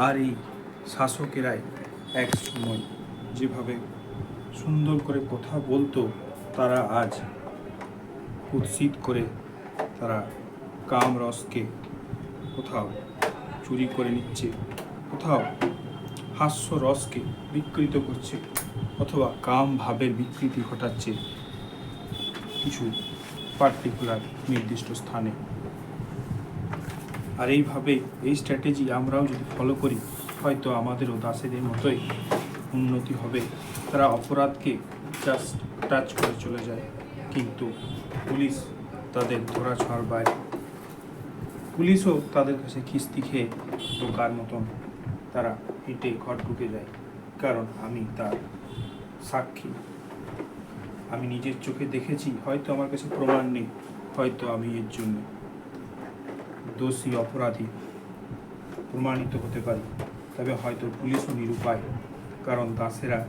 আর এই শাসকেরাই এক সময় যেভাবে সুন্দর করে কথা বলতো, তারা আজ কুৎসিত করে তারা কামরসকে কোথাও চুরি করে নিচ্ছে, কোথাও হাস্যরসকে বিকৃত করছে, অথবা কাম ভাবের বিকৃতি ঘটাচ্ছে কিছু পার্টিকুলার নির্দিষ্ট স্থানে। আর এইভাবে এই স্ট্র্যাটেজি আমরাও যদি ফলো করি, হয়তো আমাদেরও দাসেদের মতোই উন্নতি হবে। তারা অপরাধকে জাস্ট টাচ করে চলে যায়, কিন্তু পুলিশ তাদের ধরাছোঁয়ার বাইরে। পুলিশও তাদের কাছে খিস্তি খেয়ে বোকার মতন তারা হেঁটে ঘর ঢুকে যায়, কারণ আমি তার সাক্ষী। আমি নিজের চোখে দেখেছি, হয়তো আমার কাছে প্রমাণ নেই, হয়তো আমি এর জন্য দোষী অপরাধী প্রমাণিত হতে পারি, তবে হয়তো পুলিশও নিরুপায়, কারণ দাসেরা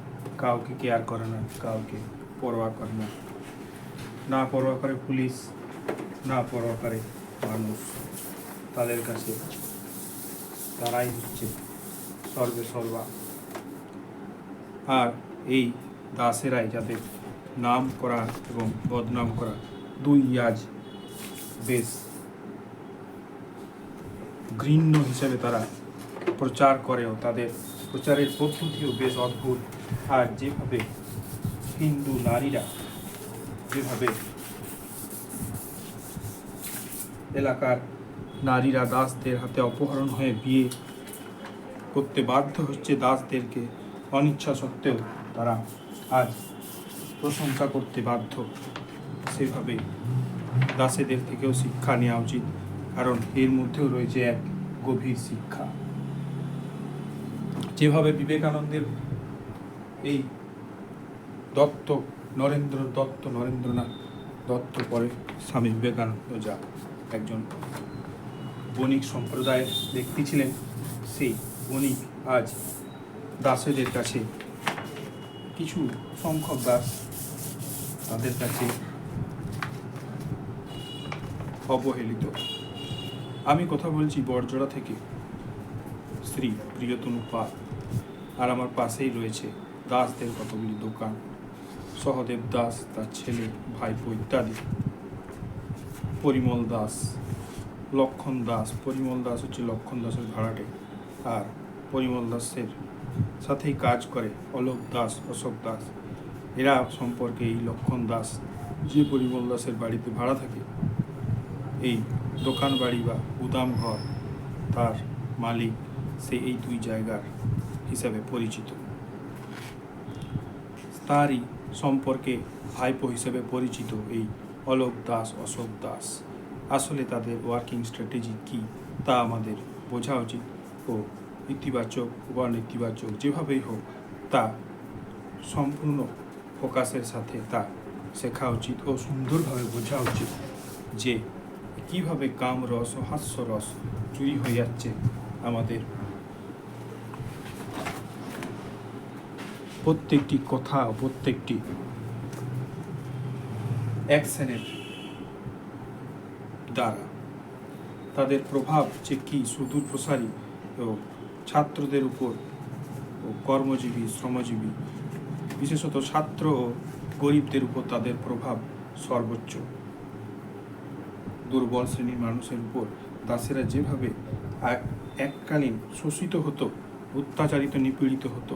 কাউকে কেয়ার করে না, কাউকে পরোয়া করে না। না পরোয়া করে পুলিশ, না পরোয়া করে মানুষ। তাদের কাছে তারাই হচ্ছে সর্বে সর্বা। আর এই দাসেরাই যাদের নাম করা এবং বদনাম করা দুই আজ বেশ ঘৃণ্য হিসেবে তারা প্রচার করেও, তাদের প্রচারের পদ্ধতিও বেশ অদ্ভুত। আর যেভাবে হিন্দু নারীরা যেভাবে এলাকার নারীরা দাসদের হাতে অপহরণ হয়ে বিয়ে করতে বাধ্য হচ্ছে, দাসদেরকে অনিচ্ছা সত্ত্বেও তারা আজ প্রশংসা করতে বাধ্য, সেভাবে দাসেদের থেকেও শিক্ষা নেওয়া উচিত, কারণ এর মধ্যেও রয়েছে এক গভীর শিক্ষা। যেভাবে বিবেকানন্দের এই নরেন্দ্রনাথ দত্ত, পরে স্বামী বিবেকানন্দ, যা একজন বণিক সম্প্রদায়ের ব্যক্তি ছিলেন, সেই বণিক আজ দাসেদের কাছে, কিছু সংখ্যক দাস তাদের কাছে অবহেলিত। আমি কথা বলছি বড়জোড়া থেকে শ্রী প্রিয়তনু পাল, আর আমার পাশেই রয়েছে দাসদের কতগুলি দোকান, সহদেব দাস, তার ছেলে, ভাইপো ইত্যাদি, পরিমল দাস, লক্ষণ দাস। পরিমল দাস হচ্ছে লক্ষণ দাসের ভাড়াটে, আর পরিমল দাসের সাথেই কাজ করে অলোক দাস, অশোক দাস। এরা সম্পর্কে এই লক্ষণ দাস যে পরিমল দাসের বাড়িতে ভাড়া থাকে, এই দোকান বাড়ি বা গুদাম ঘর তার মালিক, সে এই দুই জায়গার হিসাবে পরিচিত। তারই সম্পর্কে ভাইপো হিসেবে পরিচিত এই অলোক দাস, অশোক দাস। আসলে তাদের ওয়ার্কিং স্ট্র্যাটেজি কী তা আমাদের বোঝা উচিত, ও ইতিবাচক বা নেতিবাচক যেভাবেই হোক তা সম্পূর্ণ ফোকাসের সাথে তা শেখা উচিত ও সুন্দরভাবে বোঝা উচিত যে কীভাবে কামরস ও হাস্যরস চুরি হয়ে যাচ্ছে আমাদের প্রত্যেকটি কথা, প্রত্যেকটি অ্যাকশনের দ্বারা। তাদের প্রভাব যে কী সুদূর প্রসারী, ও ছাত্রদের উপর ও কর্মজীবী, শ্রমজীবী, বিশেষত ছাত্র ও গরিবদের উপর তাদের প্রভাব সর্বোচ্চ। দুর্বল শ্রেণীর মানুষের উপর দাসেরা যেভাবে এককালীন শোষিত হতো, অত্যাচারিত, নিপীড়িত হতো,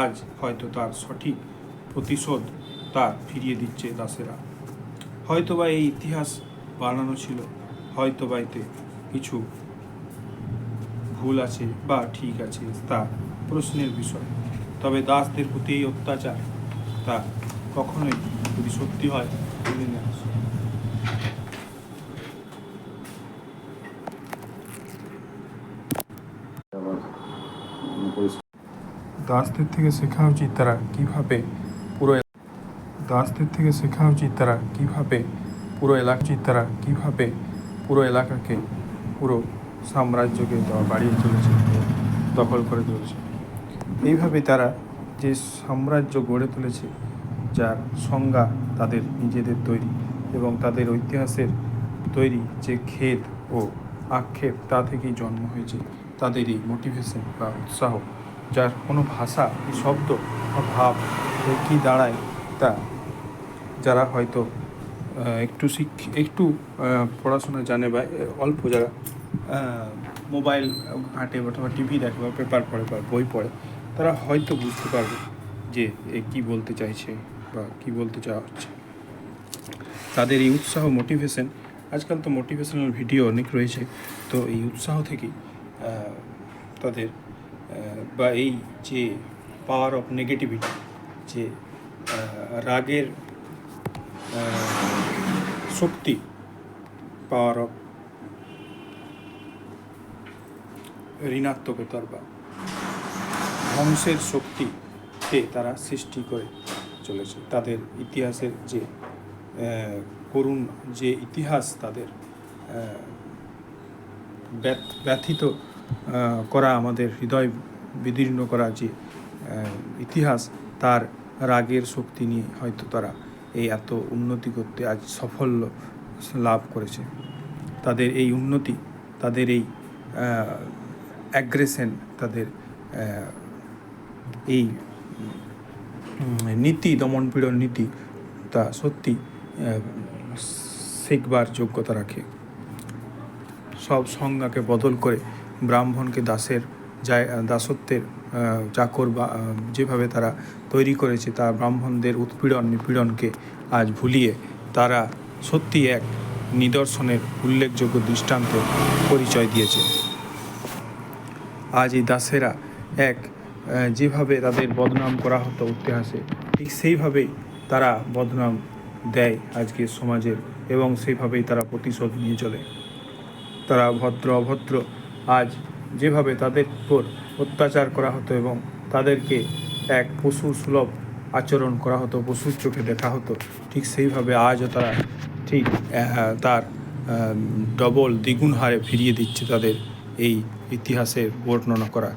আজ হয়তো তার সঠিক প্রতিশোধ তা ফিরিয়ে দিচ্ছে দাসেরা। হয়তোবা এই ইতিহাস বানানো ছিল, হয়তোবা এতে কিছু ভুল আছে বা ঠিক আছে, তা প্রশ্নের বিষয়। তবে দাসদের প্রতি এই অত্যাচার তা কখনোই যদি সত্যি হয় মেনে নেওয়া। দাসদের থেকে শেখা উচিত তারা কীভাবে পুরো এলাকাকে পুরো সাম্রাজ্যকে বাড়িয়ে চলেছে, দখল করে চলেছে। এইভাবে তারা যে সাম্রাজ্য গড়ে তুলেছে, যার সংজ্ঞা তাদের নিজেদের তৈরি, এবং তাদের ঐতিহাসের তৈরি যে খেদ ও আক্ষেপ তা থেকেই জন্ম হয়েছে তাদের এই মোটিভেশন বা উৎসাহ, যার কোনো ভাষা, শব্দ বা ভাব কী দাঁড়ায়, তা যারা হয়তো একটু পড়াশোনা জানে বা অল্প যারা মোবাইল ঘাঁটে অথবা টিভি দেখে বা পেপার পড়ে বা বই পড়ে, তারা হয়তো বুঝতে পারবে যে এ কী বলতে চাইছে বা কী বলতে চাওয়া হচ্ছে। তাদের এই উৎসাহ, মোটিভেশন, আজকাল তো মোটিভেশনাল ভিডিও অনেক রয়েছে, তো এই উৎসাহ থেকেই তাদের বা এই যে পাওয়ার অফ নেগেটিভিটি, যে রাগের শক্তি, পাওয়ার অফ ঋণাত্মকতার বা ধ্বংসের শক্তিকে তারা সৃষ্টি করে চলেছে। তাদের ইতিহাসের যে করুণ যে ইতিহাস, তাদের ব্যথিত করা, আমাদের হৃদয় বিদীর্ণ করা যে ইতিহাস, তার রাগের শক্তি নিয়ে হয়তো তারা এই এত উন্নতি করতে আজ সাফল্য লাভ করেছে। তাদের এই উন্নতি, তাদের এই অ্যাগ্রেশন, তাদের এই নীতি, দমনপীড়ন নীতি, তা সত্যি শিখবার যোগ্যতা রাখে। সব সংজ্ঞাকে বদল করে ব্রাহ্মণকে দাসত্বের চাকর বা যেভাবে তারা তৈরি করেছে, তা ব্রাহ্মণদের উৎপীড়ন নিপীড়নকে আজ ভুলিয়ে তারা সত্যি এক নিদর্শনের উল্লেখযোগ্য দৃষ্টান্তের পরিচয় দিয়েছে। আজ এই দাসেরা যেভাবে তাদের বদনাম করা হতো ইতিহাসে, ঠিক সেইভাবেই তারা বদনাম দেয় আজকের সমাজের, এবং সেইভাবেই তারা প্রতিশোধ নিয়ে চলে। তারা ভদ্র অভদ্র, আজ যেভাবে তাদের উপর অত্যাচার করা হতো এবং তাদেরকে এক পশু সুলভ আচরণ করা হতো, পশুর চোখে দেখা হতো, ঠিক সেইভাবে আজও তারা ঠিক তার ডবল, দ্বিগুণ হারে ফিরিয়ে দিচ্ছে তাদের এই ইতিহাসের বর্ণনা করা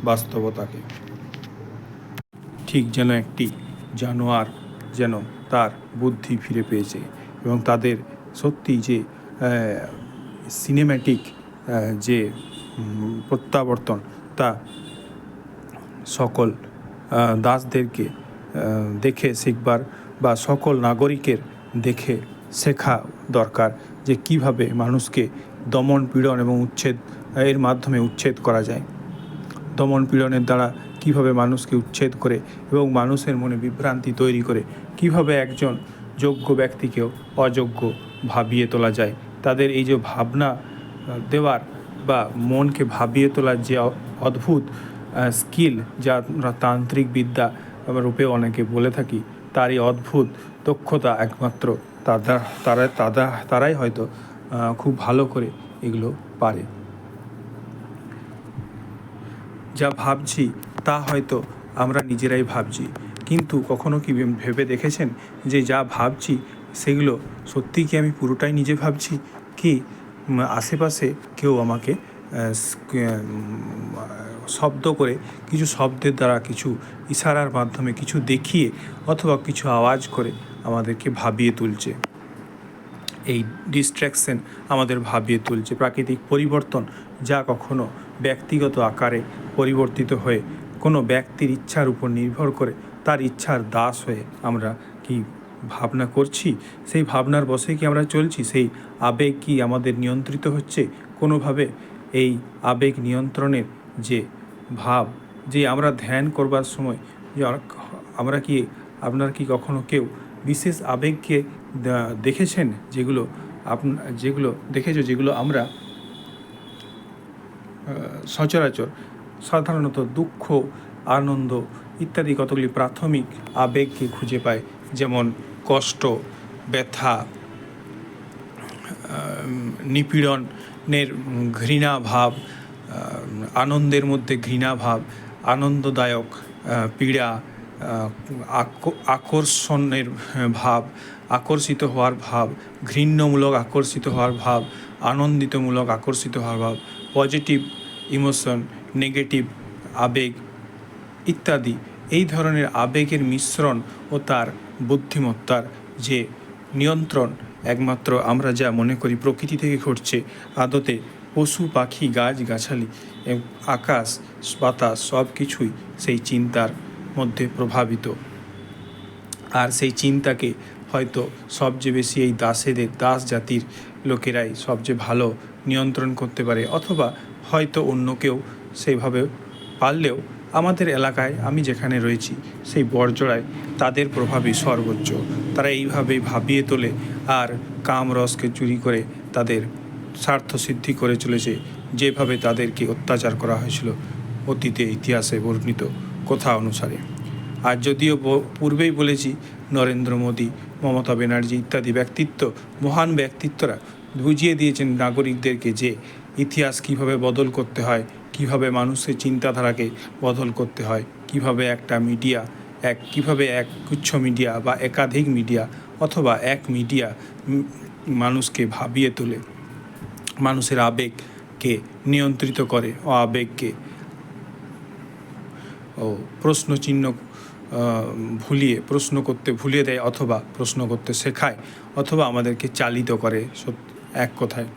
বাস্তবতাকে। ঠিক যেন একটি জানোয়ার যেন তার বুদ্ধি ফিরে পেয়েছে, এবং তাদের সত্যি যে সিনেম্যাটিক যে প্রত্যাবর্তন, তা সকল দাসদেরকে দেখে শিখবার বা সকল নাগরিকের দেখে শেখা দরকার, যে কিভাবে মানুষকে দমন পীড়ন এবং এর মাধ্যমে উচ্ছেদ করা যায়। দমন পীড়নের দ্বারা কিভাবে মানুষকে উচ্ছেদ করে এবং মানুষের মনে বিভ্রান্তি তৈরি করে কিভাবে একজন যোগ্য ব্যক্তিকেও অযোগ্য ভাবিয়ে তোলা যায়। তাদের এই যে ভাবনা দেওয়ার বা মনকে ভাবিয়ে তোলার যে অদ্ভুত স্কিল, যা আমরা তান্ত্রিক বিদ্যা রূপে অনেকে বলে থাকি, তার এই অদ্ভুত দক্ষতা একমাত্র তারাই হয়তো খুব ভালো করে এগুলো পারে। যা ভাবছি তা হয়তো আমরা নিজেরাই ভাবছি, কিন্তু কখনো কি ভেবে দেখেছেন যে যা ভাবছি সেগুলো সত্যি কি আমি পুরোটাই নিজে ভাবছি, কি আশেপাশে কেউ আমাকে শব্দ করে, কিছু শব্দের দ্বারা, কিছু ইশারার মাধ্যমে, কিছু দেখিয়ে অথবা কিছু আওয়াজ করে আমাদেরকে ভাবিয়ে তুলছে। এই ডিস্ট্র্যাকশন আমাদের ভাবিয়ে তুলছে। প্রাকৃতিক পরিবর্তন যা কখনো ব্যক্তিগত আকারে পরিবর্তিত হয়ে কোনো ব্যক্তির ইচ্ছার উপর নির্ভর করে তার ইচ্ছার দাস হয়ে আমরা কি ভাবনা করছি, সেই ভাবনার বশে কি আমরা চলছি, সেই আবেগ কি আমাদের নিয়ন্ত্রিত হচ্ছে কোনোভাবে। এই আবেগ নিয়ন্ত্রণের যে ভাব, যে আমরা ধ্যান করবার সময় যে আপনার কি কখনো কেউ বিশেষ আবেগকে দেখেছেন, যেগুলো আমরা সচরাচর সাধারণত দুঃখ, আনন্দ ইত্যাদি কতগুলি প্রাথমিক আবেগকে খুঁজে পাই, যেমন কষ্ট, ব্যথা, নিপীড়নের ঘৃণা ভাব, আনন্দের মধ্যে ঘৃণা ভাব, আনন্দদায়ক পীড়া, আকর্ষণের ভাব, আকর্ষিত হওয়ার ভাব, ঘৃণ্যমূলক আকর্ষিত হওয়ার ভাব, আনন্দিতমূলক আকর্ষিত হওয়ার ভাব, পজিটিভ ইমোশন, নেগেটিভ আবেগ ইত্যাদি। এই ধরনের আবেগের মিশ্রণ ও তার বুদ্ধিমত্তার যে নিয়ন্ত্রণ একমাত্র আমরা যা মনে করি প্রকৃতি থেকে ঘটছে, আদতে পশু পাখি গাছগাছালি আকাশ বাতাস সব কিছুই সেই চিন্তার মধ্যে প্রভাবিত। আর সেই চিন্তাকে হয়তো সবচেয়ে বেশি এই দাস জাতির লোকেরাই সবচেয়ে ভালো নিয়ন্ত্রণ করতে পারে, অথবা হয়তো অন্য কেউ সেইভাবে পারলেও আমাদের এলাকায় আমি যেখানে রয়েছি সেই বড়জোড়ায় তাদের প্রভাবই সর্বোচ্চ। তারা এইভাবেই ভাবিয়ে তোলে আর কামরসকে চুরি করে তাদের স্বার্থ সিদ্ধি করে চলেছে, যেভাবে তাদেরকে অত্যাচার করা হয়েছিল অতীতে ইতিহাসে বর্ণিত কথা অনুসারে। আর যদিও পূর্বেই বলেছি, নরেন্দ্র মোদী, মমতা ব্যানার্জি ইত্যাদি মহান ব্যক্তিত্বরা বুঝিয়ে দিয়েছেন নাগরিকদেরকে যে ইতিহাস কীভাবে বদল করতে হয়, কীভাবে মানুষের চিন্তাধারাকে বদল করতে হয়, কীভাবে একটা মিডিয়া কীভাবে এক গুচ্ছ মিডিয়া বা একাধিক মিডিয়া অথবা এক মিডিয়া মানুষকে ভাবিয়ে তোলে, মানুষের আবেগকে নিয়ন্ত্রিত করে ও আবেগকে প্রশ্নচিহ্ন প্রশ্ন করতে ভুলিয়ে দেয়, অথবা প্রশ্ন করতে শেখায়, অথবা আমাদেরকে চালিত করে। এক কথায়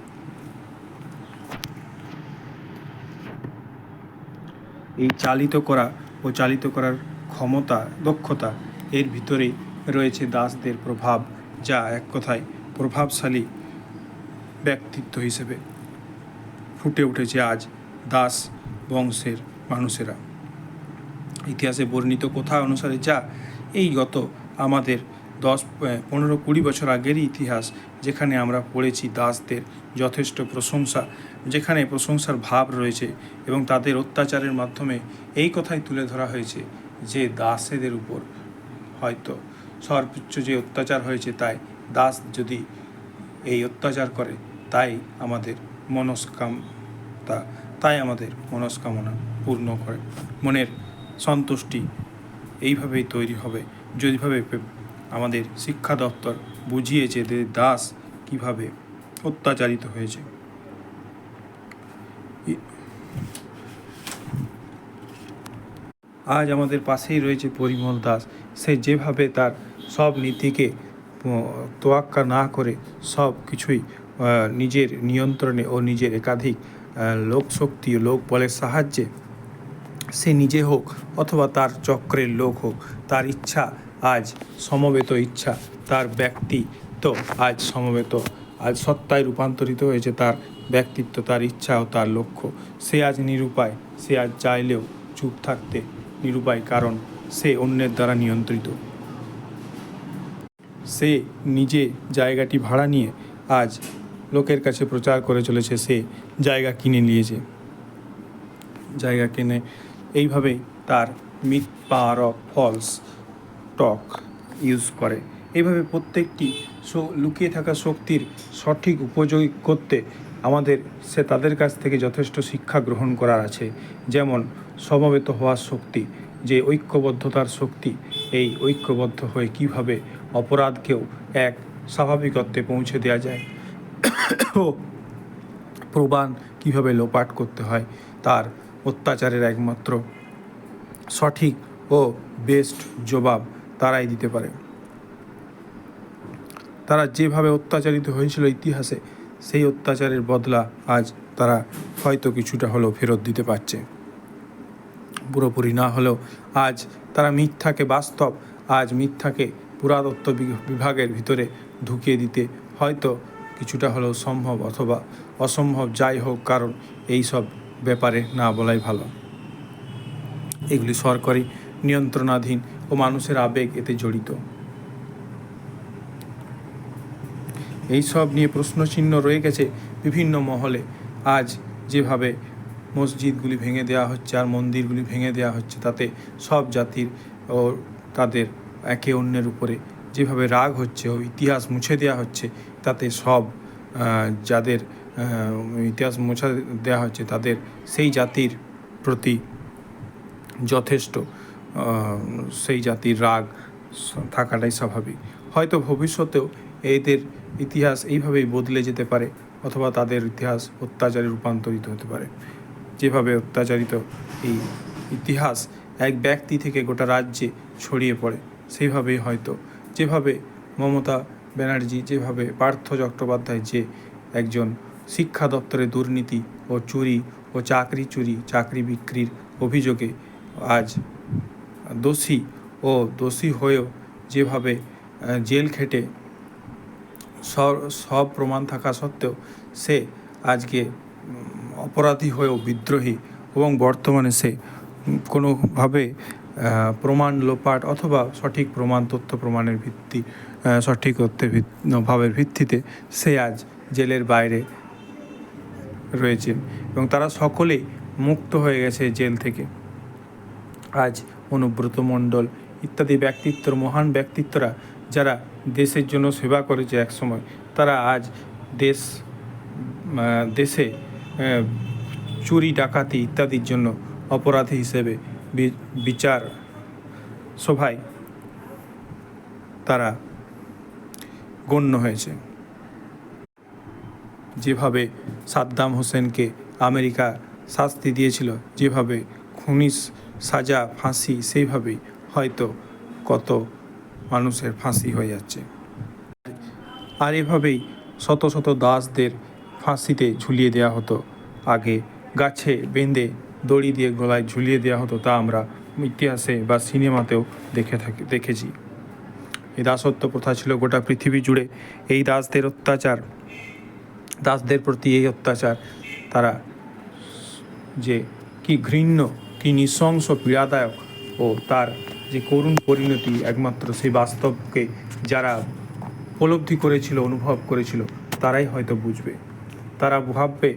এই চালিত করা ও চালিত করার ক্ষমতা, দক্ষতা, এর ভিতরেই রয়েছে দাসদের প্রভাব, যা এক কথায় প্রভাবশালী ব্যক্তিত্ব হিসেবে ফুটে উঠেছে আজ দাস বংশের মানুষেরা। ইতিহাসে বর্ণিত কথা অনুসারে যা এই গত আমাদের 10-15-20 বছর আগেরই ইতিহাস, যেখানে আমরা পড়েছি দাসদের যথেষ্ট প্রশংসা, যেখানে প্রশংসার ভাব রয়েছে এবং তাদের অত্যাচারের মাধ্যমে এই কথাই তুলে ধরা হয়েছে যে দাসেদের উপর হয়তো সর্বোচ্চ যে অত্যাচার হয়েছে, তাই দাস যদি এই অত্যাচার করে তাই আমাদের মনস্কামনা পূর্ণ করে, মনের সন্তুষ্টি এইভাবেই তৈরি হবে যেভাবে আমাদের শিক্ষা দপ্তর বুঝিয়েছে যে দাস কিভাবে অত্যাচারিত হয়েছে। আজ আমাদের পাশেই রয়েছে পরিমল দাস। সে যেভাবে তার সব নীতিকে তোয়াক্কা না করে সব কিছুই নিজের নিয়ন্ত্রণে ও নিজের একাধিক লোকশক্তি ও লোক বলের সাহায্যে সে নিজে হোক অথবা তার চক্রের লোক হোক, তার ইচ্ছা আজ সমবেত ইচ্ছা, তার ব্যক্তিত্ব আজ সমবেত, আজ সত্তায় রূপান্তরিত হয়েছে তার ব্যক্তিত্ব, তার ইচ্ছা ও তার লক্ষ্য। সে আজ নিরুপায়, সে আজ চাইলেও চুপ থাকতে নিরুপায়, কারণ সে অন্যের দ্বারা নিয়ন্ত্রিত। সে নিজে জায়গাটি ভাড়া নিয়ে আজ লোকের কাছে প্রচার করে চলেছে সে জায়গা কিনে নিয়েছে। জায়গা কিনে এইভাবেই তার myth power of false talk use করে। এইভাবে প্রত্যেকটি লুকিয়ে থাকা শক্তির সঠিক উপযোগ করতে আমাদের তাদের কাছ থেকে যথেষ্ট শিক্ষা গ্রহণ করার আছে। যেমন সমবেত হওয়ার শক্তি, যে ঐক্যবদ্ধতার শক্তি, এই ঐক্যবদ্ধ হয়ে কিভাবে অপরাধকেও এক স্বাভাবিকত্বে পৌঁছে দেওয়া যায় ও প্রমাণ কীভাবে লোপাট করতে হয়, তার অত্যাচারের একমাত্র সঠিক ও বেস্ট জবাব তারাই দিতে পারে। তারা যেভাবে অত্যাচারিত হয়েছিল ইতিহাসে, সেই অত্যাচারের বদলা আজ তারা হয়তো কিছুটা হলেও ফেরত দিতে পারছে, পুরোপুরি না হলেও আজ তারা মিথ্যাকে বাস্তব, আজ মিথ্যাকে পুরাতত্ত্ব বিভাগের ভিতরে ঢুকিয়ে দিতে হয়তো কিছুটা হলেও সম্ভব, অথবা অসম্ভব, যাই হোক, কারণ এই সব ব্যাপারে না বলাই ভালো। এগুলি সরকারি নিয়ন্ত্রণাধীন ও মানুষের আবেগ এতে জড়িত। এই সব নিয়ে প্রশ্নচিহ্ন রয়ে গেছে বিভিন্ন মহলে। আজ যেভাবে মসজিদগুলি ভেঙে দেওয়া হচ্ছে আর মন্দিরগুলি ভেঙে দেওয়া হচ্ছে, তাতে সব জাতির ও তাদের একে অন্যের উপরে যেভাবে রাগ হচ্ছে ও ইতিহাস মুছে দেওয়া হচ্ছে, তাতে সব যাদের ইতিহাস মুছে দেওয়া হচ্ছে তাদের সেই জাতির প্রতি যথেষ্ট সেই জাতির রাগ থাকাটাই স্বাভাবিক। হয়তো ভবিষ্যতেও এদের ইতিহাস এইভাবেই বদলে যেতে পারে, অথবা তাদের ইতিহাস অত্যাচারে রূপান্তরিত হতে পারে। যেভাবে অত্যাচারিত এই ইতিহাস এক ব্যক্তি থেকে গোটা রাজ্যে ছড়িয়ে পড়ে, সেইভাবেই হয়তো যেভাবে মমতা ব্যানার্জি, যেভাবে পার্থ চট্টোপাধ্যায় যে একজন শিক্ষা দপ্তরে দুর্নীতি ও চুরি ও চাকরি বিক্রির অভিযোগে আজ দোষী হয়েও যেভাবে জেল খেটে সব প্রমাণ থাকা সত্ত্বেও সে আজকে অপরাধী হয়েও বিদ্রোহী, এবং বর্তমানে সে কোনোভাবে প্রমাণ লোপাট অথবা সঠিক তথ্য প্রমাণের সঠিক ভাবের ভিত্তিতে সে আজ জেলের বাইরে রয়েছে, এবং তারা সকলেই মুক্ত হয়ে গেছে জেল থেকে। আজ অনুব্রত মণ্ডল ইত্যাদি মহান ব্যক্তিত্বরা যারা দেশের জন্য সেবা করেছে একসময়, তারা আজ দেশে চুরি ডাকাতি ইত্যাদির জন্য অপরাধী হিসেবে বিচার সভায় তারা গণ্য হয়েছে। যেভাবে সাদ্দাম হোসেনকে আমেরিকা শাস্তি দিয়েছিল, যেভাবে খুনি সাজা ফাঁসি, সেইভাবেই হয়তো কত মানুষের ফাঁসি হয়ে যাচ্ছে। আর এভাবেই শত শত দাসদের ফাঁসিতে ঝুলিয়ে দেওয়া হতো। আগে গাছে বেঁধে দড়ি দিয়ে গলায় ঝুলিয়ে দেওয়া হতো, তা আমরা ইতিহাসে বা সিনেমাতেও দেখেছি। এই দাসত্ব প্রথা ছিল গোটা পৃথিবী জুড়ে। এই দাসদের প্রতি এই অত্যাচার, তারা যে কি ঘৃণ্য, কি নৃশংস, পীড়াদায়ক ও তার যে করুণ পরিণতি, একমাত্র সেই বাস্তবকে যারা উপলব্ধি করেছিল, অনুভব করেছিল, তারাই হয়তো বুঝবে। তারা ভাববে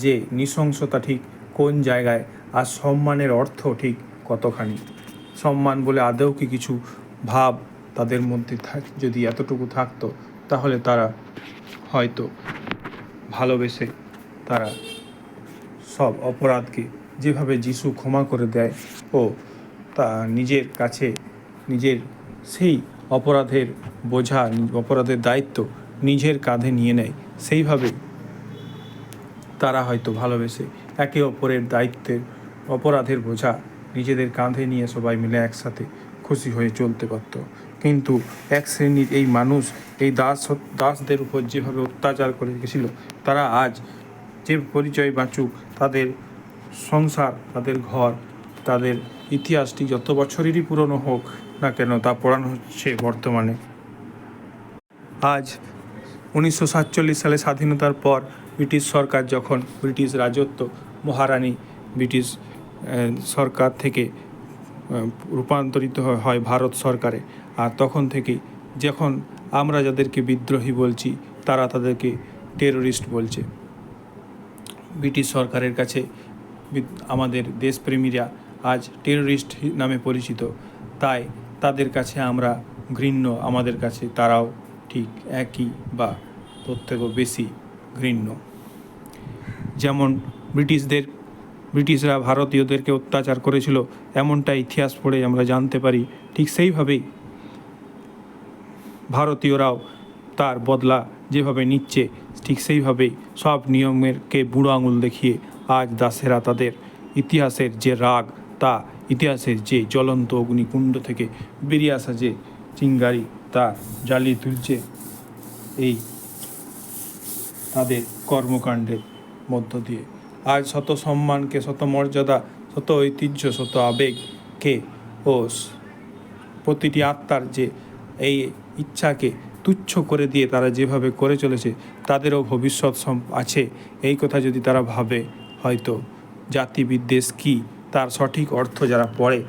যে নৃশংসতা ঠিক কোন জায়গায়, আর সম্মানের অর্থ ঠিক কতখানি। সম্মান বলে আদৌ কি কিছু ভাব তাদের মধ্যে যদি এতটুকু থাকতো, তাহলে তারা হয়তো ভালোবেসে তারা সব অপরাধকে, যেভাবে যিশু ক্ষমা করে দেয় ও তা নিজের কাছে নিজের সেই অপরাধের বোঝা, অপরাধের দায়িত্ব নিজের কাঁধে নিয়ে নেয়, সেইভাবে তারা হয়তো ভালোবেসে একে অপরের অপরাধের বোঝা নিজেদের কাঁধে নিয়ে সবাই মিলে একসাথে খুশি হয়ে চলতে পারত। কিন্তু এক শ্রেণীর এই মানুষ এই দাসদের উপর যেভাবে অত্যাচার করে গেছিল, তারা আজ যে পরিচয় বাঁচুক, তাদের সংসার, তাদের ঘর, তাদের ইতিহাসটি যত বছরেরই পুরনো হোক না কেন, তা পড়ানো হচ্ছে বর্তমানে। আজ 1947 সালে স্বাধীনতার পর ব্রিটিশ সরকার যখন ব্রিটিশ রাজত্ব, মহারানী ব্রিটিশ সরকার থেকে রূপান্তরিত হয় ভারত সরকারে, আর তখন থেকেই যখন আমরা যাদেরকে বিদ্রোহী বলছি, তারা তাদেরকে টেরোরিস্ট বলছে। ব্রিটিশ সরকারের কাছে আমাদের দেশপ্রেমীরা আজ টেরোরিস্ট নামে পরিচিত, তাই তাদের কাছে আমরা ঘৃণ্য, আমাদের কাছে তারাও ঠিক একই বা তোর থেকেও বেশি ঘৃণ্য। যেমন ব্রিটিশরা ভারতীয়দেরকে অত্যাচার করেছিল, এমনটা ইতিহাস পড়ে আমরা জানতে পারি, ঠিক সেইভাবেই ভারতীয়রাও তার বদলা যেভাবে নিচ্ছে, ঠিক সেইভাবেই সব নিয়মেরকে বুড়ো আঙুল দেখিয়ে আজ দাসেরা তাদের ইতিহাসের যে রাগ, তা ইতিহাসের যে জ্বলন্ত অগ্নিকুণ্ড থেকে বেরিয়ে আসা যে চিঙ্গারি, তা জ্বালিয়ে তুলছে এই তাদের কর্মকাণ্ডের মধ্য দিয়ে। আজ শত সম্মানকে, শত মর্যাদা, শত ঐতিহ্য, শত আবেগকে ও প্রতিটি আত্মার যে এই ইচ্ছাকে তুচ্ছ করে দিয়ে তারা যেভাবে করে চলেছে, তাদেরও ভবিষ্যৎ আছে। এই কথা যদি তারা ভাবে, হয়তো জাতিবিদ্বেষ কী তার সঠিক অর্থ যারা পড়ে,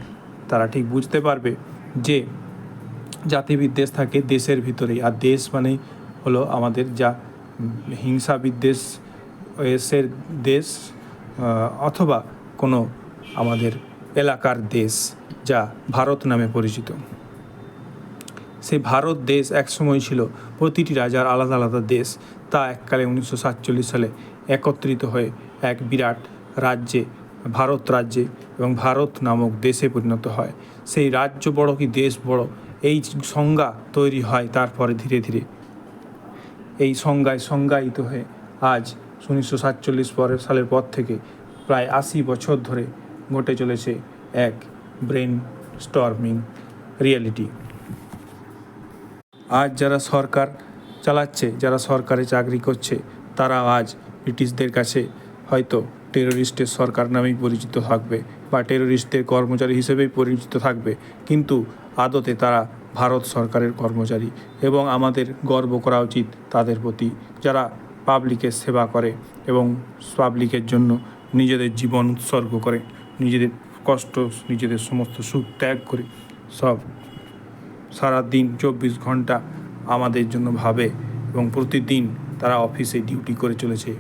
তারা ঠিক বুঝতে পারবে যে জাতিবিদ্বেষ থাকে দেশের ভিতরেই, আর দেশ মানে হলো আমাদের যা হিংসা বিদ্বেষ এর দেশ, অথবা কোনো আমাদের এলাকার দেশ যা ভারত নামে পরিচিত। সেই ভারত দেশ একসময় ছিল প্রতিটি রাজার আলাদা আলাদা দেশ, তা এককালে 1947 সালে একত্রিত হয়ে এক বিরাট রাজ্যে, ভারত রাজ্যে এবং ভারত নামক দেশে পরিণত হয়। সেই রাজ্য বড় কি দেশ বড়, এই সংজ্ঞা তৈরি হয় তারপরে ধীরে ধীরে। এই সংজ্ঞায়িত হয়ে আজ 1947 সালের পর থেকে প্রায় 80 বছর ধরে ঘটে চলেছে এক ব্রেন স্টর্মিং রিয়েলিটি। আজ যারা সরকার চালাচ্ছে, যারা সরকারে চাকরি করছে, তারা আজ ব্রিটিশদের কাছে হয়তো টেররিস্টের সরকার নামেই পরিচিত থাকবে বা টেররিস্টদের কর্মচারী হিসেবেই পরিচিত থাকবে, কিন্তু আদতে তারা ভারত সরকারের কর্মচারী। এবং আমাদের গর্ব করা উচিত তাদের প্রতি, যারা পাবলিকের সেবা করে এবং পাবলিকের জন্য নিজেদের জীবন উৎসর্গ করে, নিজেদের কষ্ট, নিজেদের সমস্ত সুখ ত্যাগ করে সব সারা দিন 24 ঘন্টা আমাদের জন্য ভাবে এবং প্রতিদিন তারা অফিসে ডিউটি করে চলেছে।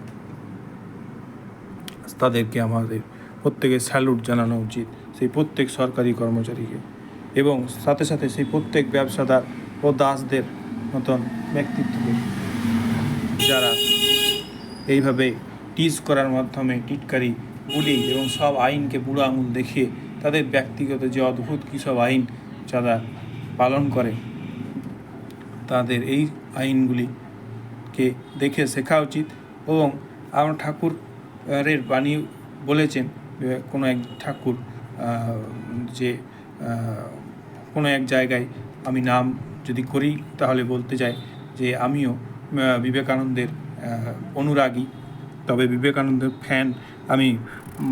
তাদেরকে আমাদের প্রত্যেকের স্যালুট জানানো উচিত, সেই প্রত্যেক সরকারি কর্মচারীকে, এবং সাথে সাথে সেই প্রত্যেক ব্যবসাদার ও দাসদের মতন ব্যক্তিত্বকে, যারা এইভাবে টিজ করার মাধ্যমে টিটকারি, বুলি এবং সব আইনকে বুড়ো আঙুল দেখিয়ে তাদের ব্যক্তিগত যে অদ্ভুত কী সব আইন যারা পালন করে, তাদের এই আইনগুলিকে দেখে শেখা উচিত। এবং আমার ঠাকুরের বাণী বলেছেন, কোনো এক ঠাকুর যে কোনো এক জায়গায়, আমি নাম যদি করি তাহলে বলতে চাই যে আমিও বিবেকানন্দের অনুরাগী, তবে বিবেকানন্দের ফ্যান আমি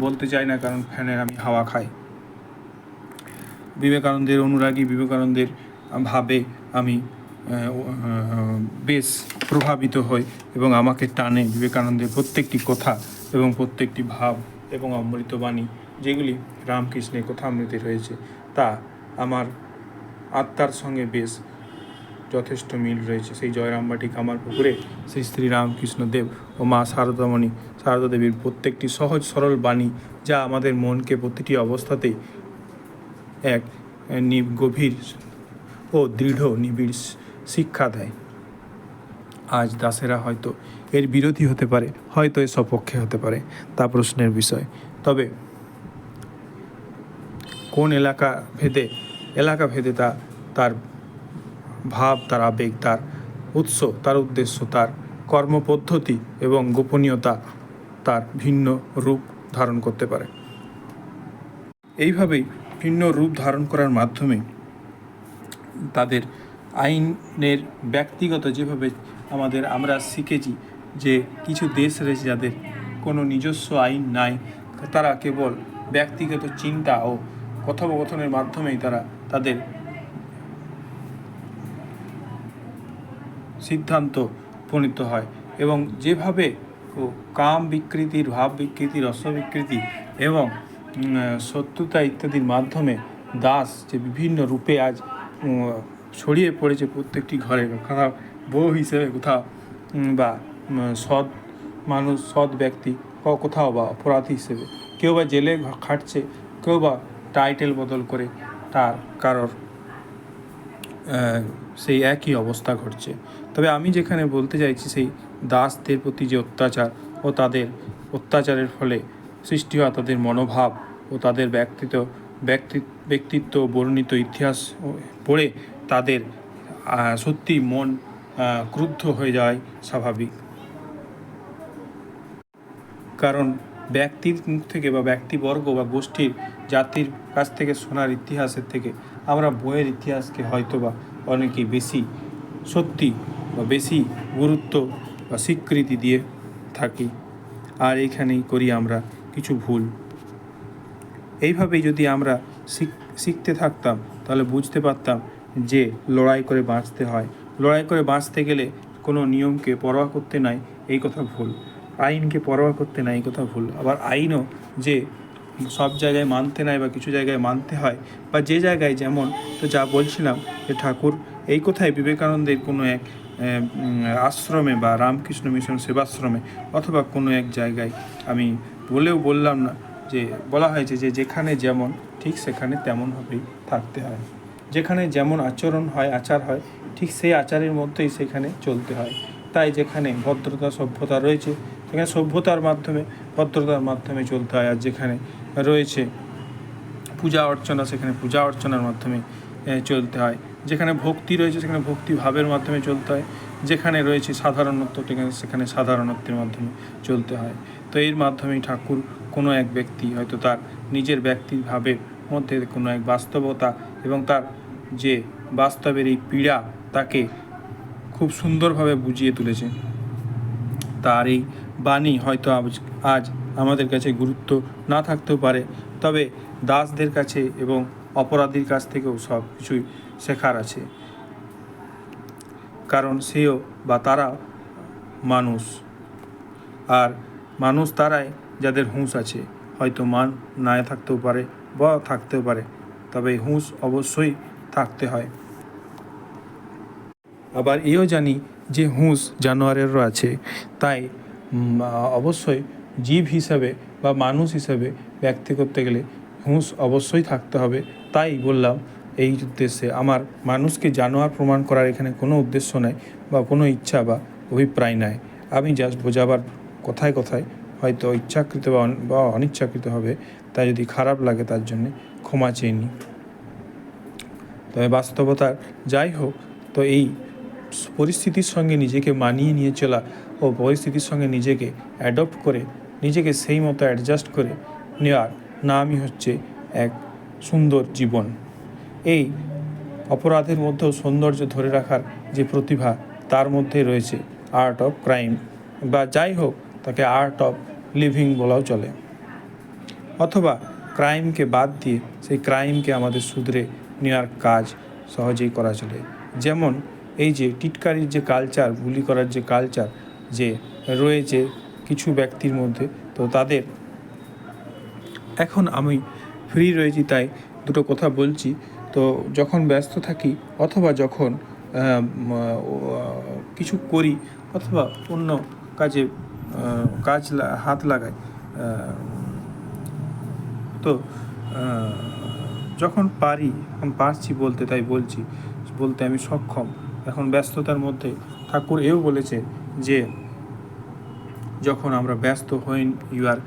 বলতে চাই না, কারণ ফ্যানের আমি হাওয়া খাই। বিবেকানন্দের অনুরাগী, বিবেকানন্দের ভাবে আমি বেশ প্রভাবিত হই এবং আমাকে টানে বিবেকানন্দের প্রত্যেকটি কথা এবং প্রত্যেকটি ভাব এবং অমৃতবাণী, যেগুলি রামকৃষ্ণের কথামৃতে রয়েছে, তা আমার আত্মার সঙ্গে বেশ যথেষ্ট মিল রয়েছে। সেই জয়রামবাটি কামারপুকুরে শ্রী শ্রী রামকৃষ্ণ দেব ও মা শারদামণি শারদা দেবীর প্রত্যেকটি সহজ সরল বাণী, যা আমাদের মনকে প্রতিটি অবস্থাতেই এক গভীর ও দৃঢ় নিবিড় শিক্ষা দেয়। আজ দাসেরা হয়তো এর বিরোধী হতে পারে, হয়তো এর সপক্ষে হতে পারে, তা প্রশ্নের বিষয়। তবে কোন এলাকা ভেদে তার ভাব, তার আবেগ, তার উৎস, তার উদ্দেশ্য, তার কর্মপদ্ধতি এবং গোপনীয়তা তার ভিন্ন রূপ ধারণ করতে পারে। এইভাবেই ভিন্ন রূপ ধারণ করার মাধ্যমে তাদের আইনের ব্যক্তিগত, যেভাবে আমরা শিখেছি যে কিছু দেশ রয়েছে যাদের কোনো নিজস্ব আইন নাই, তারা কেবল ব্যক্তিগত চিন্তা ও কথোপকথনের মাধ্যমেই তারা তাদের সিদ্ধান্ত উপনীত হয়। এবং যেভাবে কাম বিকৃতির, ভাব বিকৃতি, রস বিকৃতি এবং শত্রুতা ইত্যাদির মাধ্যমে দাস যে বিভিন্ন রূপে আজ ছড়িয়ে পড়েছে প্রত্যেকটি ঘরে, কোথাও বউ হিসেবে, কোথাও বা সৎ মানুষ, সৎ ব্যক্তি, কোথাও বা অপরাধী হিসেবে, কেউ বা জেলে খাটছে, কেউ বা টাইটেল বদল করে তার কারোর সেই একই অবস্থা ঘটছে। তবে আমি যেখানে বলতে চাইছি, সেই দাসদের প্রতি যে অত্যাচার ও তাদের অত্যাচারের ফলে সৃষ্টি হওয়া তাদের মনোভাব ও তাদের ব্যক্তিত্ব বর্ণিত ইতিহাস পড়ে তাদের সত্যি মন ক্রুদ্ধ হয়ে যায় স্বাভাবিক। কারণ ব্যক্তির মুখ থেকে বা ব্যক্তিবর্গ বা গোষ্ঠীর, জাতির কাছ থেকে শোনার ইতিহাসের থেকে আমরা বইয়ের ইতিহাসকে হয়তো বা অনেকেই বেশি সত্যি বা বেশি গুরুত্ব বা স্বীকৃতি দিয়ে থাকি, আর এইখানেই করি আমরা কিছু ভুল। এইভাবেই যদি আমরা শিখতে থাকতাম, তাহলে বুঝতে পারতাম যে লড়াই করে বাঁচতে হয়। লড়াই করে বাঁচতে গেলে কোনো নিয়মকে পরোয়া করতে নাই, এই কথা ভুল। আইনকে পরোয়া করতে নাই, এই কথা ভুল। আবার আইনও যে সব জায়গায় মানতে নাই বা কিছু জায়গায় মানতে হয়, বা যে জায়গায় যেমন, তো যা বলছিলাম যে ঠাকুর এই কথায় বিবেকানন্দের কোনো এক আশ্রমে বা রামকৃষ্ণ মিশন সেবাশ্রমে অথবা কোনো এক জায়গায়, আমি বললাম না, যে বলা হয়েছে যে যেখানে যেমন ঠিক সেখানে তেমনভাবেই থাকতে হয়। যেখানে যেমন আচরণ হয়, আচার হয়, ঠিক সেই আচারের মধ্যেই সেখানে চলতে হয়। তাই যেখানে ভদ্রতা সভ্যতা রয়েছে, সেখানে সভ্যতার মাধ্যমে, ভদ্রতার মাধ্যমে চলতে হয়। আর যেখানে রয়েছে পূজা অর্চনা, সেখানে পূজা অর্চনার মাধ্যমে চলতে হয়। যেখানে ভক্তি রয়েছে, সেখানে ভক্তিভাবের মাধ্যমে চলতে হয়। যেখানে রয়েছে সাধারণত্ব, সেখানে সাধারণত্বের মাধ্যমে চলতে হয়। তো এর মাধ্যমেই ঠাকুর কোনো এক ব্যক্তি হয়তো তার নিজের ব্যক্তিভাবের মধ্যে কোনো এক বাস্তবতা এবং তার যে বাস্তবের এই পীড়া, তাকে খুব সুন্দরভাবে বুঝিয়ে তুলেছেন। তার এই বাণী হয়তো আজ আমাদের কাছে গুরুত্ব না থাকতেও পারে, তবে দাসদের কাছে এবং অপরাধীর কাছ থেকেও সব কিছুই শেখার আছে, কারণ সেও বা তারা মানুষ, আর মানুষ তারাই যাদের হুঁশ আছে। হয়তো মান না থাকতেও পারে বা থাকতেও পারে, তবে হুঁশ অবশ্যই থাকতে হয়। আবার এও জানি যে হুঁশ জানোয়ারেরও আছে, তাই অবশ্যই জীব হিসাবে বা মানুষ হিসাবে ব্যক্ত করতে গেলে হুঁশ অবশ্যই থাকতে হবে। তাই বললাম এই উদ্দেশ্যে, আমার মানুষকে জানোয়ার প্রমাণ করার এখানে কোনো উদ্দেশ্য নাই বা কোনো ইচ্ছা বা অভিপ্রায় নাই। আমি জাস্ট বোঝাবার কথায় কথায় হয়তো ইচ্ছাকৃত বা অনিচ্ছাকৃত হবে, তাই যদি খারাপ লাগে তার জন্যে ক্ষমা চেয়ে নিই। তবে বাস্তবতার যাই হোক, তো এই পরিস্থিতির সঙ্গে নিজেকে মানিয়ে নিয়ে চলা ও পরিস্থিতির সঙ্গে নিজেকে অ্যাডপ্ট করে নিজেকে সেই মতো অ্যাডজাস্ট করে নেওয়ার নামই হচ্ছে এক সুন্দর জীবন। এই অপরাধের মধ্যেও সৌন্দর্য ধরে রাখার যে প্রতিভা, তার মধ্যে রয়েছে আর্ট অফ ক্রাইম, বা যাই হোক তাকে আর্ট অফ লিভিং বলাও চলে। অথবা ক্রাইমকে বাদ দিয়ে সেই ক্রাইমকে আমাদের শুধরে নেওয়ার কাজ সহজেই করা চলে। যেমন এই যে টিটকারির যে কালচার, বুলি করার যে কালচার যে রয়েছে কিছু ব্যক্তির মধ্যে, তো তাদের এখন আমি ফ্রি রয়েছি তাই দুটো কথা বলছি। তো যখন ব্যস্ত থাকি অথবা যখন কিছু করি অথবা অন্য কাজে হাত লাগাই, তো যখন পারছি বলতে, তাই বলতে আমি সক্ষম। এখন ব্যস্ততার মধ্যে ঠাকুর এও বলেছে যে যখন আমরা ব্যস্ত, when you are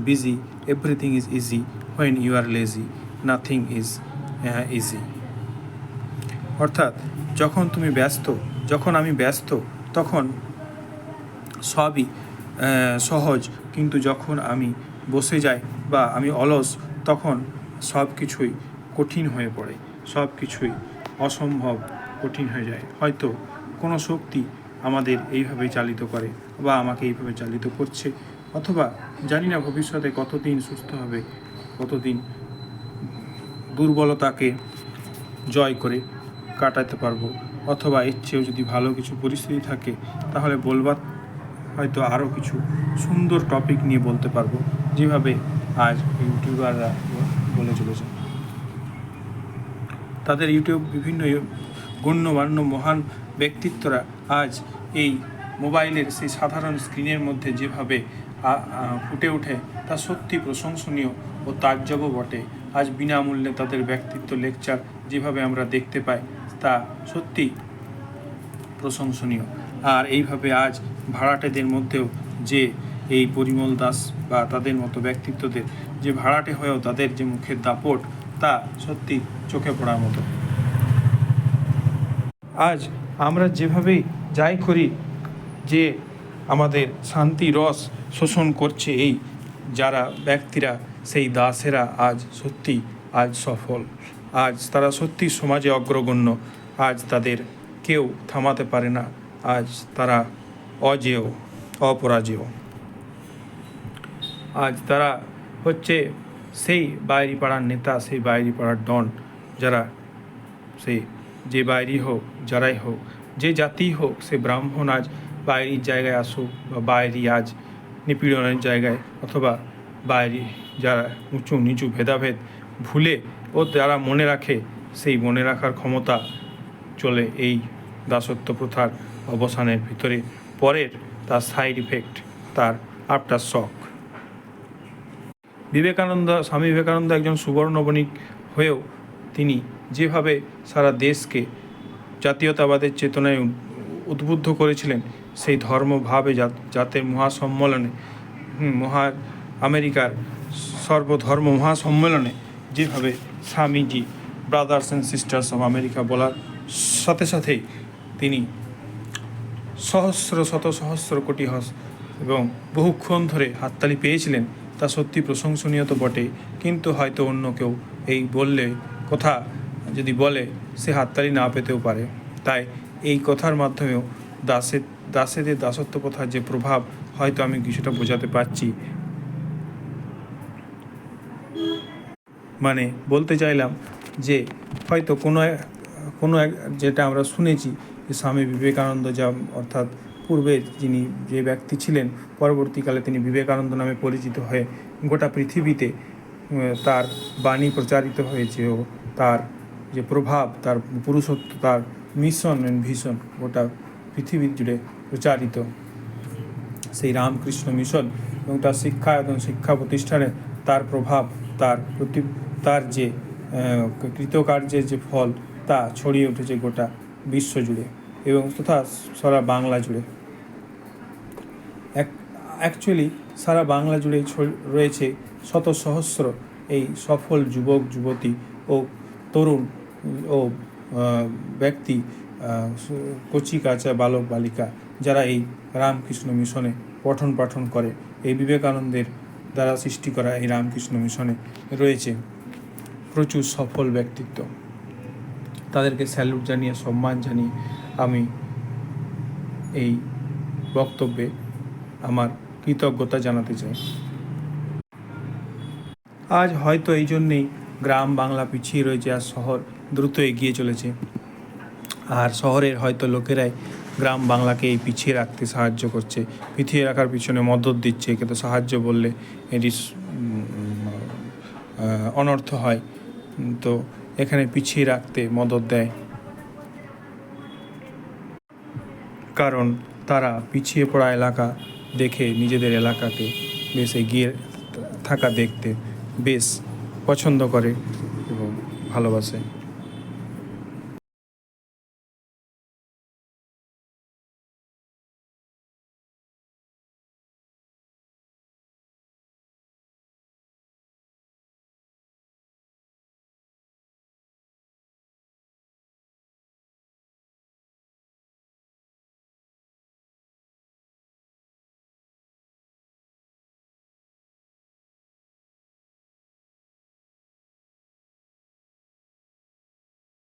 busy everything is easy, when you are lazy nothing is easy. অর্থাৎ যখন আমি ব্যস্ত তখন সবই সহজ, কিন্তু যখন আমি বসে যাই বা আমি অলস, তখন সব কিছুই কঠিন হয়ে পড়ে, সব কিছুই অসম্ভব কঠিন হয়ে যায়। হয়তো কোনো শক্তি আমাদের এইভাবে চালিত করে বা আমাকে এইভাবে চালিত করছে, অথবা জানি না ভবিষ্যতে কতদিন সুস্থ হবে, কতদিন দুর্বলতাকে জয় করে কাটাতে পারবো, অথবা এর চেয়েও যদি ভালো কিছু পরিস্থিতি থাকে তাহলে বলবার হয়তো আরও কিছু সুন্দর টপিক নিয়ে বলতে পারবো, যেভাবে আজ ইউটিউবাররা বলে চলেছে। তাদের বিভিন্ন গণ্যমান্য মহান ব্যক্তিত্বরা আজ এই মোবাইলের সেই সাধারণ স্ক্রিনের মধ্যে যেভাবে ফুটে ওঠে, তা সত্যি প্রশংসনীয় ও তাজ্জবও বটে। আজ বিনামূল্যে তাদের ব্যক্তিত্ব লেকচার যেভাবে আমরা দেখতে পাই, তা সত্যি প্রশংসনীয়। আর এইভাবে আজ ভাড়াটেদের মধ্যেও যে এই পরিমল দাস বা তাদের মতো ব্যক্তিত্বদের যে ভাড়াটে হয়েও তাদের যে মুখের দাপট, তা সত্যি চোখে পড়ার মতো। আজ আমরা যেভাবেই যাই করি, যে আমাদের শান্তি রস শোষণ করছে এই যারা ব্যক্তিরা, সেই দাসেরা আজ সফল। আজ তারা সত্যি সমাজে অগ্রগণ্য। আজ তাদের কেউ থামাতে পারে না। আজ তারা অজেয়, অপরাজেয়। আজ তারা হচ্ছে সেই বাইরি পাড়ার নেতা, সেই বাইরি পাড়ার ডন, যারা যে বাইরি হোক, যারাই হোক, যে জাতিই হোক, সে ব্রাহ্মণ আজ বাইরির জায়গায় আসুক বা বাইরি আজ নিপীড়নের জায়গায়, অথবা বাইরি যারা উঁচু নিচু ভেদাভেদ ভুলে ও যারা মনে রাখে, সেই মনে রাখার ক্ষমতা চলে এই দাসত্ব প্রথার অবসানের ভিতরে। পরের তার সাইড ইফেক্ট, তার আফটার শক। স্বামী বিবেকানন্দ একজন সুবর্ণ বণিক হয়েও তিনি যেভাবে সারা দেশকে জাতীয়তাবাদের চেতনায় উদ্বুদ্ধ করেছিলেন, সেই ধর্মভাবে জাতের মহাসম্মেলনে, আমেরিকার সর্বধর্ম মহাসম্মেলনে যেভাবে Swamiji brothers and sisters of America বলার সাথে সাথেই তিনি শত সহস্র কোটি এবং বহুক্ষণ ধরে হাততালি পেয়েছিলেন, তা সত্যি প্রশংসনীয় তো বটে। কিন্তু হয়তো অন্য কেউ এই কথা যদি বলে, সে হাততালি না পেতেও পারে। তাই এই কথার মাধ্যমেও দাসেদের দাসত্ব প্রথার যে প্রভাব হয়তো আমি কিছুটা বোঝাতে পারছি। মানে বলতে চাইলাম যে হয়তো কোনো এক যেটা আমরা শুনেছি যে স্বামী বিবেকানন্দ, যা অর্থাৎ পূর্বে যিনি যে ব্যক্তি ছিলেন, পরবর্তীকালে তিনি বিবেকানন্দ নামে পরিচিত হয়ে গোটা পৃথিবীতে তার বাণী প্রচারিত হয়েছে ও তার যে প্রভাব, তার পুরুষত্ব, তার মিশন অ্যান্ড ভিশন গোটা পৃথিবী জুড়ে প্রচারিত। সেই রামকৃষ্ণ মিশন এবং তার শিক্ষা এবং শিক্ষা প্রতিষ্ঠানে তার প্রভাব, তার যে কৃতকার্যের যে ফল, তা ছড়িয়ে উঠেছে গোটা বিশ্ব জুড়ে এবং তথা সারা বাংলা জুড়ে। অ্যাকচুয়ালি সারা বাংলা জুড়ে রয়েছে শত সহস্র এই সফল যুবক যুবতী ও তরুণ ও ব্যক্তি, কচি কাঁচা বালক বালিকা, যারা এই রামকৃষ্ণ মিশনে পঠন পাঠন করে। এই বিবেকানন্দের দ্বারা সৃষ্টি করা এই রামকৃষ্ণ মিশনে রয়েছে প্রচুর সফল ব্যক্তিত্ব। তাদেরকে স্যালুট জানিয়ে, সম্মান জানিয়ে আমি এই বক্তব্যে আমার কৃতজ্ঞতা জানাতে চাই। আজ হয়তো এই জন্যেই গ্রাম বাংলা পিছিয়ে রয়েছে আর শহর দ্রুত এগিয়ে চলেছে। আর শহরের হয়তো লোকেরাই গ্রাম বাংলাকে এই পিছিয়ে রাখতে সাহায্য করছে, পিছিয়ে রাখার পিছনে মদত দিচ্ছে। কিন্তু সাহায্য বললে এটি অনর্থ হয়, তো এখানে পিছিয়ে রাখতে মদত দেয়, কারণ তারা পিছিয়ে পড়া এলাকা দেখে নিজেদের এলাকাকে বেশ এগিয়ে থাকা দেখতে বেশ পছন্দ করে এবং ভালোবাসে।